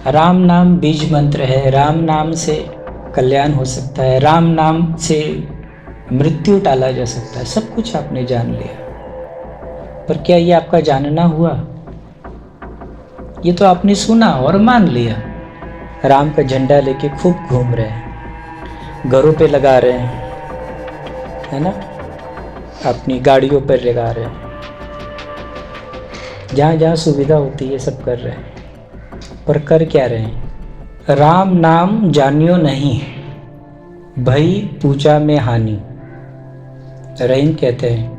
राम नाम बीज मंत्र है। राम नाम से कल्याण हो सकता है। राम नाम से मृत्यु टाला जा सकता है। सब कुछ आपने जान लिया, पर क्या ये आपका जानना हुआ? ये तो आपने सुना और मान लिया। राम का झंडा लेके खूब घूम रहे हैं, घरों पे लगा रहे हैं, है ना, अपनी गाड़ियों पर लगा रहे हैं, जहाँ जहाँ सुविधा होती है सब कर रहे हैं, पर कर क्या रहे हैं? राम नाम जानियो नहीं, भई पूजा में हानि। रहीम कहते हैं।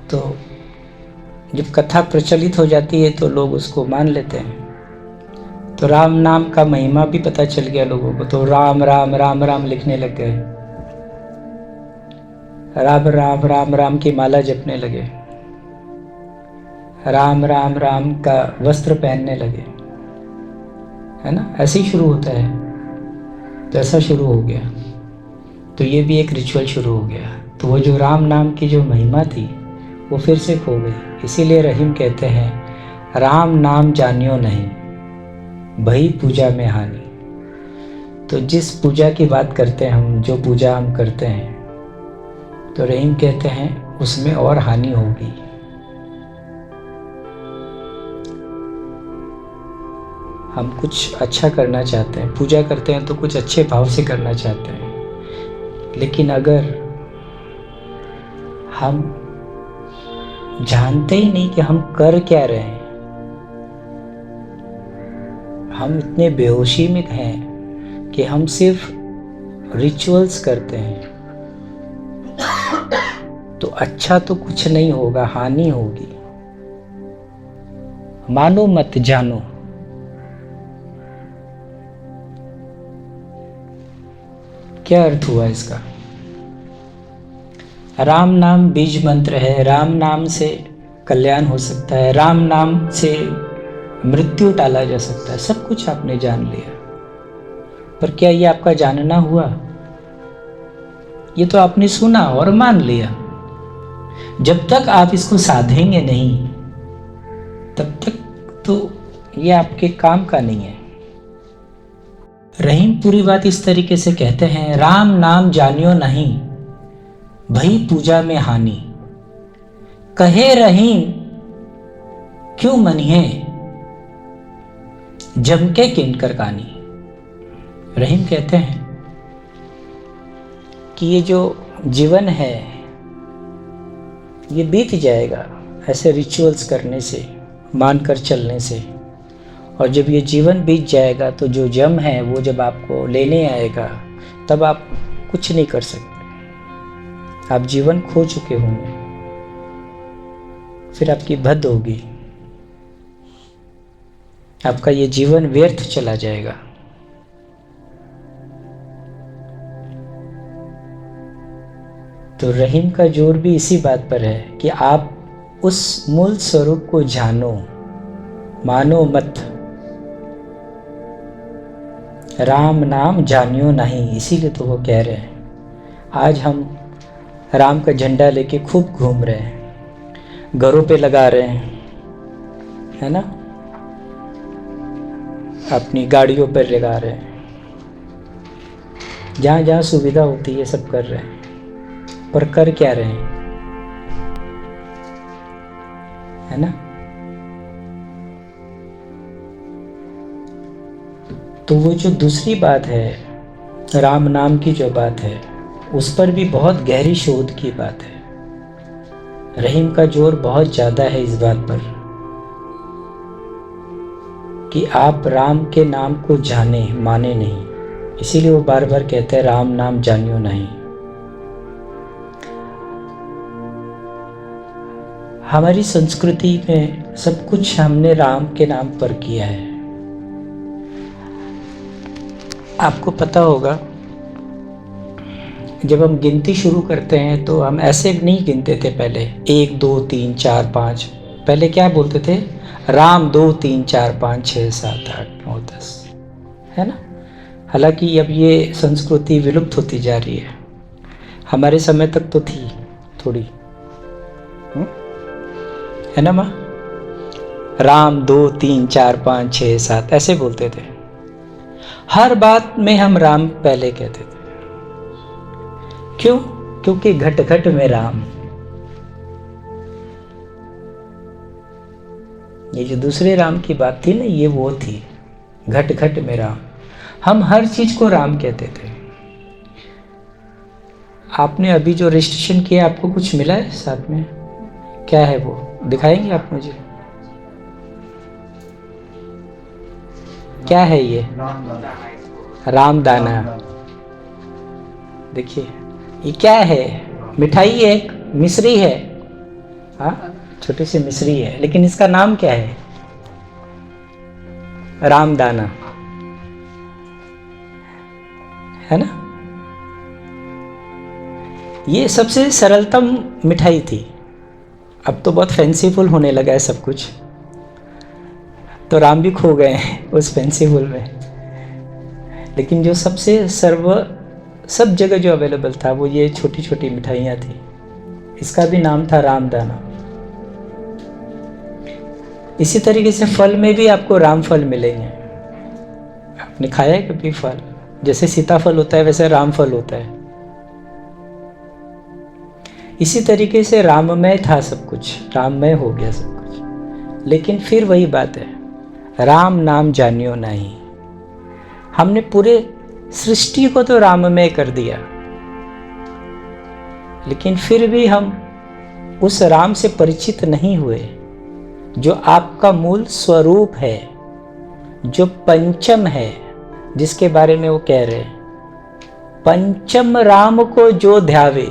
तो जब कथा प्रचलित हो जाती है तो लोग उसको मान लेते हैं। तो राम नाम का महिमा भी पता चल गया लोगों को, तो राम राम राम राम लिखने लग गए। राम राम राम राम की माला जपने लगे। राम राम राम का वस्त्र पहनने लगे, है ना। ऐसे ही शुरू होता है। तो ऐसा शुरू हो गया, तो ये भी एक रिचुअल शुरू हो गया। तो वो जो राम नाम की जो महिमा थी वो फिर से खो गई। इसीलिए रहीम कहते हैं, राम नाम जानियो नहीं, भई पूजा में हानि। तो जिस पूजा की बात करते हैं हम, जो पूजा हम करते हैं, तो रहीम कहते हैं उसमें और हानि होगी। हम कुछ अच्छा करना चाहते हैं, पूजा करते हैं तो कुछ अच्छे भाव से करना चाहते हैं, लेकिन अगर हम जानते ही नहीं कि हम कर क्या रहे हैं, हम इतने बेहोशी में हैं कि हम सिर्फ रिचुअल्स करते हैं, तो अच्छा तो कुछ नहीं होगा, हानि होगी। मानो मत जानो। क्या अर्थ हुआ इसका? राम नाम बीज मंत्र है। राम नाम से कल्याण हो सकता है। राम नाम से मृत्यु टाला जा सकता है। सब कुछ आपने जान लिया, पर क्या ये आपका जानना हुआ? ये तो आपने सुना और मान लिया। जब तक आप इसको साधेंगे नहीं, तब तक तो ये आपके काम का नहीं है। रहीम पूरी बात इस तरीके से कहते हैं, राम नाम जानियो नहीं, भई पूजा में हानि। कहे रहीम क्यों मनिहे, जम के किनकर कानी। रहीम कहते हैं कि ये जो जीवन है ये बीत जाएगा ऐसे रिचुअल्स करने से, मानकर चलने से। और जब ये जीवन बीत जाएगा तो जो जम है वो जब आपको लेने आएगा, तब आप कुछ नहीं कर सकते। आप जीवन खो चुके होंगे, फिर आपकी भद होगी, आपका ये जीवन व्यर्थ चला जाएगा। तो रहीम का जोर भी इसी बात पर है कि आप उस मूल स्वरूप को जानो, मानो मत। राम नाम जानियो नहीं, इसीलिए तो वो कह रहे हैं आज हम राम का झंडा लेके खूब घूम रहे हैं, घरों पे लगा रहे हैं, है ना, अपनी गाड़ियों पर लगा रहे हैं, जहाँ जहाँ सुविधा होती है सब कर रहे हैं, पर कर क्या रहे हैं? है ना। तो वो जो दूसरी बात है, राम नाम की जो बात है, उस पर भी बहुत गहरी शोध की बात है। रहीम का जोर बहुत ज़्यादा है इस बात पर कि आप राम के नाम को जाने, माने नहीं। इसीलिए वो बार बार कहते हैं, राम नाम जानियो नहीं। हमारी संस्कृति में सब कुछ हमने राम के नाम पर किया है। आपको पता होगा, जब हम गिनती शुरू करते हैं तो हम ऐसे नहीं गिनते थे पहले 1 2 3 4 5। पहले क्या बोलते थे? राम 2 3 4 5 6 7 8 9 10, है ना। हालांकि अब ये संस्कृति विलुप्त होती जा रही है। हमारे समय तक तो थी थोड़ी, है ना माँ। राम 2 3 4 5 6 7 ऐसे बोलते थे। हर बात में हम राम पहले कहते थे। क्यों? क्योंकि घट घट में राम। ये जो दूसरे राम की बात थी ना, ये वो थी, घट घट में राम। हम हर चीज को राम कहते थे। आपने अभी जो रजिस्ट्रेशन किया, आपको कुछ मिला है साथ में? क्या है वो, दिखाएंगे आप मुझे? क्या है ये? रामदाना। देखिए ये क्या है? मिठाई है, एक मिश्री है। हाँ, छोटी सी मिश्री है, लेकिन इसका नाम क्या है? रामदाना, है ना? ये सबसे सरलतम मिठाई थी। अब तो बहुत फैंसीफुल होने लगा है सब कुछ, तो राम भी खो गए हैं उस फैंसीफुल में। लेकिन जो सबसे सब जगह जो अवेलेबल था वो ये छोटी छोटी मिठाइयाँ थी। इसका भी नाम था रामदाना। इसी तरीके से फल में भी आपको राम फल मिलेंगे। आपने खाया है कभी फल? जैसे सीताफल होता है वैसे राम फल होता है। इसी तरीके से राममय था सब कुछ, राममय हो गया सब कुछ। लेकिन फिर वही बात है, राम नाम जानियो नहीं। हमने पूरे सृष्टि को तो राममय कर दिया, लेकिन फिर भी हम उस राम से परिचित नहीं हुए जो आपका मूल स्वरूप है, जो पंचम है, जिसके बारे में वो कह रहे हैं, पंचम राम को जो ध्यावे,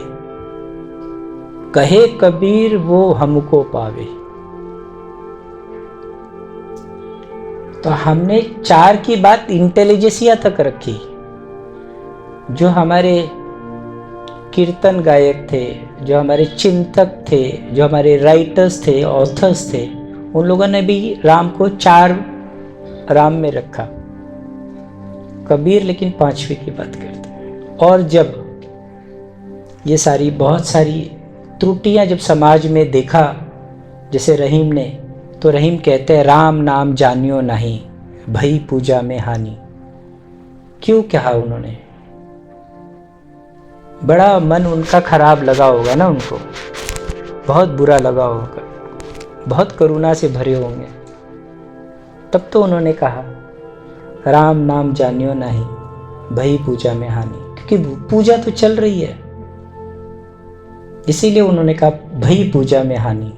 कहे कबीर वो हमको पावे। तो हमने 4 की बात इंटेलिजेंसिया तक रखी। जो हमारे कीर्तन गायक थे, जो हमारे चिंतक थे, जो हमारे राइटर्स थे, ऑथर्स थे, उन लोगों ने भी राम को 4 राम में रखा। कबीर लेकिन 5वीं की बात करते हैं। और जब ये सारी बहुत सारी त्रुटियां जब समाज में देखा, जैसे रहीम ने, तो रहीम कहते हैं राम नाम जानियो नहीं, भई पूजा में हानि। क्यों कहा उन्होंने? बड़ा मन उनका खराब लगा होगा ना, उनको बहुत बुरा लगा होगा, बहुत करुणा से भरे होंगे। तब तो उन्होंने कहा राम नाम जानियो नहीं, भई पूजा में हानि। क्योंकि पूजा तो चल रही है, इसीलिए उन्होंने कहा भई पूजा में हानि।